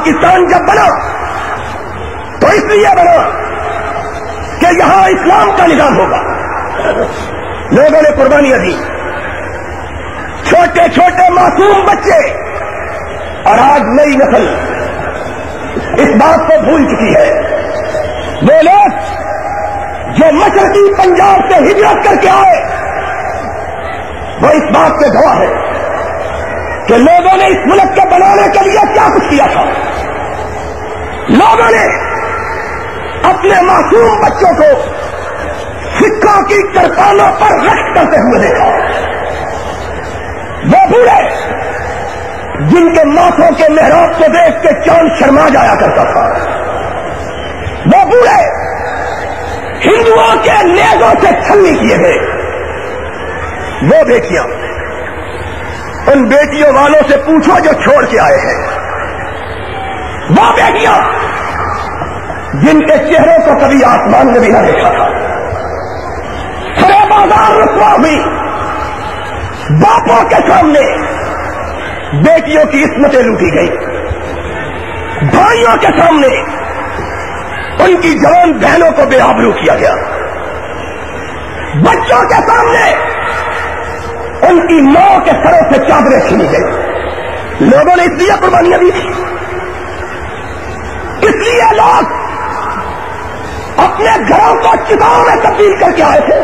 پاکستان جب بنا تو اس لیے بنا کہ یہاں اسلام کا نظام ہوگا. لوگوں نے قربانیاں دی, چھوٹے چھوٹے معصوم بچے, اور آج نئی نسل اس بات کو بھول چکی ہے. وہ لوگ جو مشرقی پنجاب سے ہجرت کر کے آئے وہ اس بات کے گواہ ہے کہ لوگوں نے اس ملک کے بنانے کے لیے کیا کچھ کیا تھا. لوگوں نے اپنے معصوم بچوں کو سکھوں کی چرپانوں پر رقص کرتے ہوئے دیکھا. وہ بوڑھے جن کے ماتھوں کے محراب کو دیکھ کے چاند شرما جایا کرتا تھا, وہ بوڑھے ہندوؤں کے نیزوں سے چھلنی کیے گئے, وہ بیٹیاں, ان بیٹیوں والوں سے پوچھو جو چھوڑ کے آئے ہیں. وہ بیٹیاں جن کے چہروں کو کبھی آسمان نے بھی نہ دیکھا تھا, سرے بازار رسوا ہوئی, باپوں کے سامنے بیٹیوں کی عصمتیں لوٹی گئی, بھائیوں کے سامنے ان کی جوان بہنوں کو بے آبرو کیا گیا, بچوں کے سامنے ان کی ماں کے سروں سے چادریں چھینی گئی. لوگوں نے اس لیے قربانیاں دی تھی, اس لیے لوگ اپنے گھروں کو چتاؤں میں تبدیل کر کے آئے تھے.